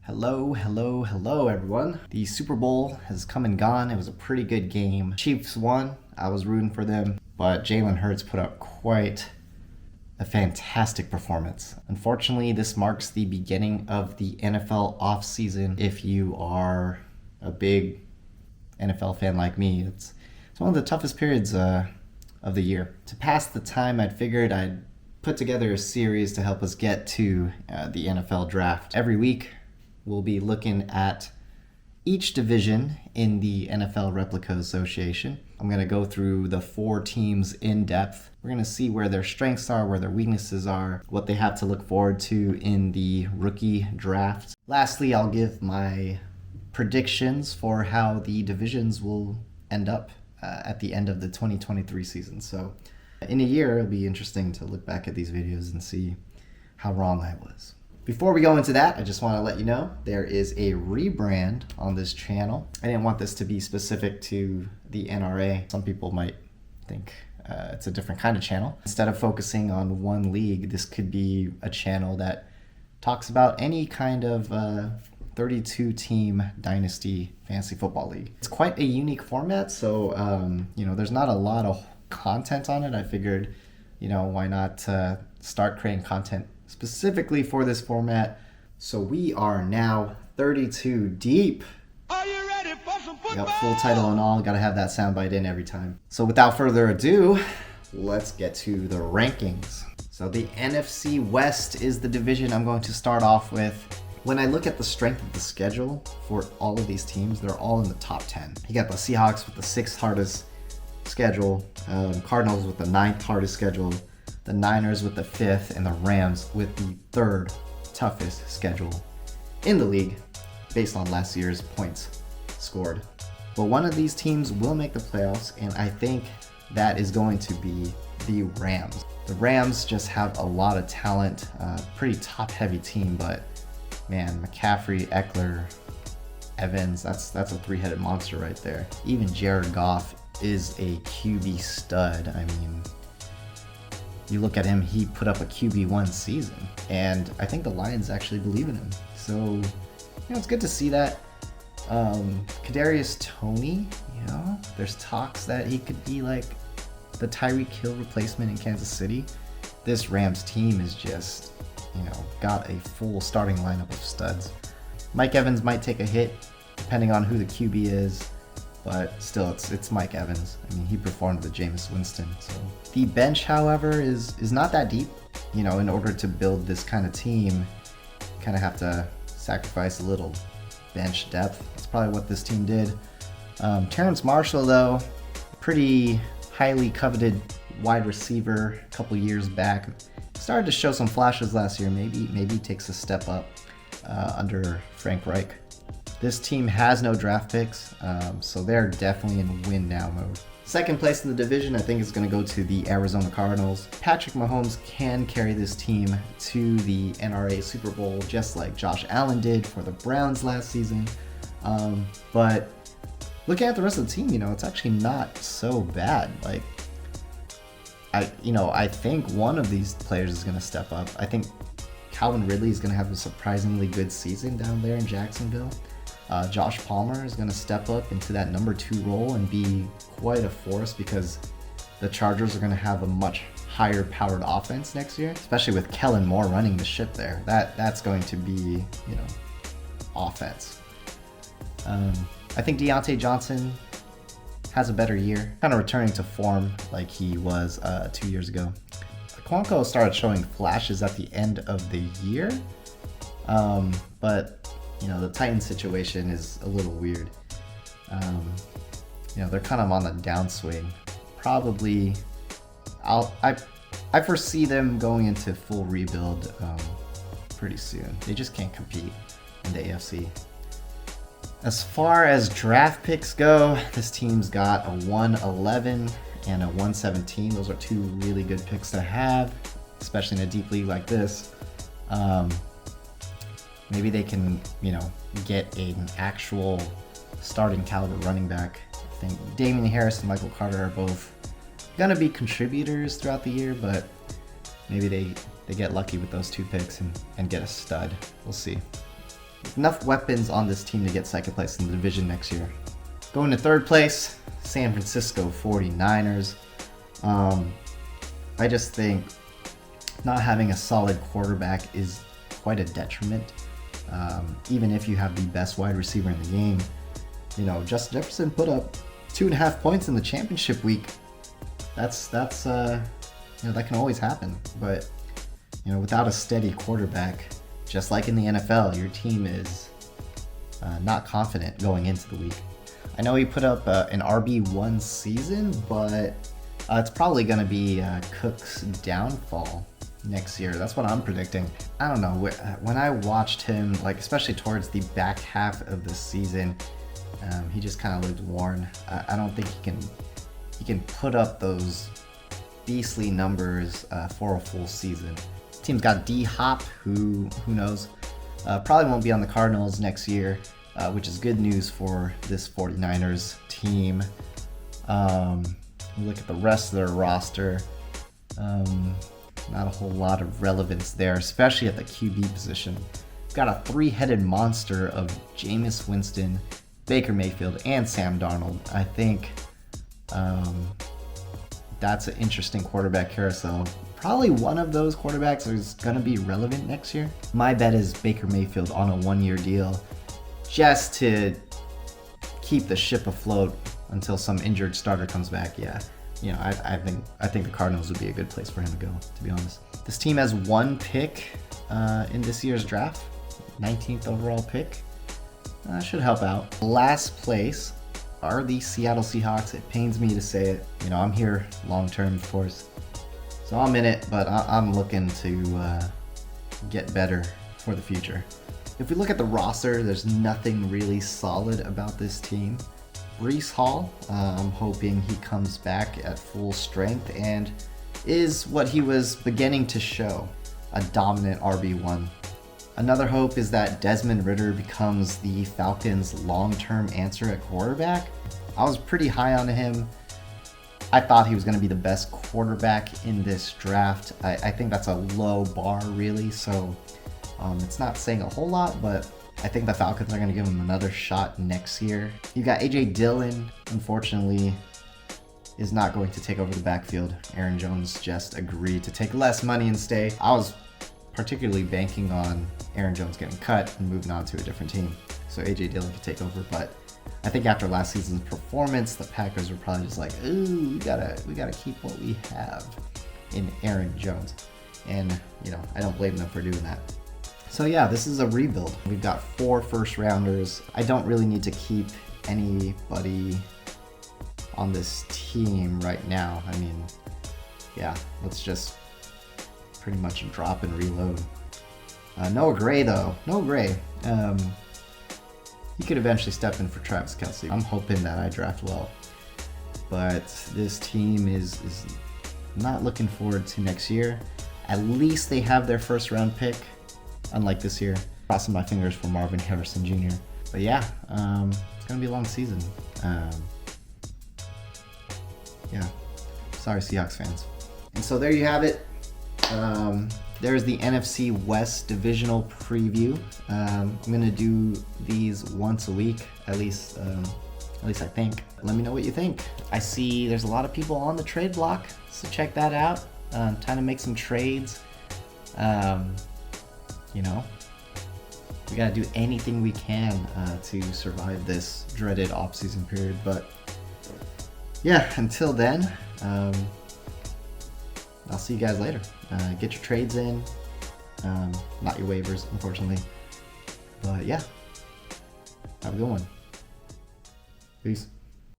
Hello, everyone. The Super Bowl has come and gone. It was a pretty good game. Chiefs won. I was rooting for them, but Jalen Hurts put up quite a fantastic performance. Unfortunately, this marks the beginning of the NFL offseason. If you are a big NFL fan like me, it's one of the toughest periods of the year. To pass the time, I figured I'd put together a series to help us get to the NFL draft. Every week, we'll be looking at each division in the NFL Replica Association. I'm going to go through the 4 teams in depth. We're going to see where their strengths are, where their weaknesses are, what they have to look forward to in the rookie draft. Lastly, I'll give my predictions for how the divisions will end up at the end of the 2023 season. So in a year, it'll be interesting to look back at these videos and see how wrong I was. Before we go into that, I just want to let you know there is a rebrand on this channel. I didn't want this to be specific to the NRA. Some people might think it's a different kind of channel. Instead of focusing on one league, this could be a channel that talks about any kind of 32-team Dynasty fantasy football league. It's quite a unique format, so there's not a lot of content on it. I figured, why not start creating content specifically for this format. So we are now 32 deep. Are you ready for some football? Yep, full title and all. Gotta have that soundbite in every time. So without further ado, let's get to the rankings. So the NFC West is the division I'm going to start off with. When I look at the strength of the schedule for all of these teams, they're all in the top 10. You got the Seahawks with the 6th hardest schedule, Cardinals with the 9th hardest schedule, the Niners with the 5th, and the Rams with the 3rd toughest schedule in the league based on last year's points scored. But one of these teams will make the playoffs, and I think that is going to be the Rams. The Rams just have a lot of talent, pretty top-heavy team, but man, McCaffrey, Eckler, Evans, that's a 3-headed monster right there. Even Jared Goff is a QB stud. I mean, you look at him, he put up a QB1 season, and I think the Lions actually believe in him. So, it's good to see that. Kadarius Toney, there's talks that he could be like the Tyreek Hill replacement in Kansas City. This Rams team is just, got a full starting lineup of studs. Mike Evans might take a hit depending on who the QB is, but still, it's Mike Evans. I mean, he performed with Jameis Winston. So the bench, however, is not that deep. In order to build this kind of team, you kind of have to sacrifice a little bench depth. That's probably what this team did. Terrence Marshall, though, pretty highly coveted wide receiver a couple years back. Started to show some flashes last year. Maybe he takes a step up under Frank Reich. This team has no draft picks, so they're definitely in win now mode. Second place in the division, I think, is going to go to the Arizona Cardinals. Patrick Mahomes can carry this team to the NRA Super Bowl just like Josh Allen did for the Browns last season. But looking at the rest of the team, it's actually not so bad. Like, I think one of these players is going to step up. I think Calvin Ridley is going to have a surprisingly good season down there in Jacksonville. Josh Palmer is going to step up into that number 2 role and be quite a force because the Chargers are going to have a much higher powered offense next year, especially with Kellen Moore running the ship there. That's going to be, offense. I think Deontay Johnson has a better year, kind of returning to form like he was 2 years ago. Quanko started showing flashes at the end of the year, but the Titans situation is a little weird. They're kind of on the downswing. Probably, I foresee them going into full rebuild pretty soon. They just can't compete in the AFC. As far as draft picks go, this team's got a 111 and a 117. Those are 2 really good picks to have, especially in a deep league like this. Maybe they can, get an actual starting caliber running back. I think Damian Harris and Michael Carter are both going to be contributors throughout the year, but maybe they get lucky with those 2 picks and get a stud. We'll see. enough weapons on this team to get second place in the division next year. Going to third place, San Francisco 49ers. I just think not having a solid quarterback is quite a detriment. Even if you have the best wide receiver in the game. You know, Justin Jefferson put up 2.5 points in the championship week. That's you know, that can always happen. But you know, without a steady quarterback, just like in the NFL, your team is not confident going into the week. I know he put up an RB1 season, but it's probably going to be Cook's downfall next year. That's what I'm predicting. I don't know. When I watched him, like especially towards the back half of the season, he just kind of looked worn. I don't think he can put up those beastly numbers for a full season. This team's got D-Hop, who knows, probably won't be on the Cardinals next year, which is good news for this 49ers team. Look at the rest of their roster. Not a whole lot of relevance there, especially at the QB position. We've got a three-headed monster of Jameis Winston, Baker Mayfield, and Sam Darnold. I think that's an interesting quarterback carousel. Probably one of those quarterbacks is going to be relevant next year. My bet is Baker Mayfield on a one-year deal just to keep the ship afloat until some injured starter comes back. Yeah, you know, I think the Cardinals would be a good place for him to go, to be honest. This team has one pick in this year's draft, 19th overall pick. Should help out. Last place are the Seattle Seahawks. It pains me to say it. You know, I'm here long term, of course, so I'm in it, but I'm looking to get better for the future. If we look at the roster, there's nothing really solid about this team. Breece Hall, I'm hoping he comes back at full strength and is what he was beginning to show, a dominant RB1. Another hope is that Desmond Ridder becomes the Falcons' long-term answer at quarterback. I was pretty high on him. I thought he was going to be the best quarterback in this draft. I think that's a low bar, really, so it's not saying a whole lot, but I think the Falcons are going to give him another shot next year. You got A.J. Dillon, unfortunately, is not going to take over the backfield. Aaron Jones just agreed to take less money and stay. I was particularly banking on Aaron Jones getting cut and moving on to a different team, so A.J. Dillon could take over. But I think after last season's performance, the Packers were probably just like, ooh, we gotta keep what we have in Aaron Jones. And, you know, I don't blame them for doing that. So yeah, this is a rebuild. We've got 4 first rounders. I don't really need to keep anybody on this team right now. I mean, yeah, let's just pretty much drop and reload. Noah Gray though, Noah Gray. He could eventually step in for Travis Kelce. I'm hoping that I draft well. But this team is not looking forward to next year. At least they have their first round pick, unlike this year. Crossing my fingers for Marvin Harrison Jr. But yeah, it's gonna be a long season. Yeah, sorry Seahawks fans. And so there you have it. There's the NFC West divisional preview. I'm gonna do these once a week, at least I think. Let me know what you think. I see there's a lot of people on the trade block, so check that out. Trying to make some trades. You know, we gotta do anything we can to survive this dreaded off-season period. But yeah, until then, I'll see you guys later. Get your trades in, not your waivers, unfortunately. But yeah, have a good one. Peace.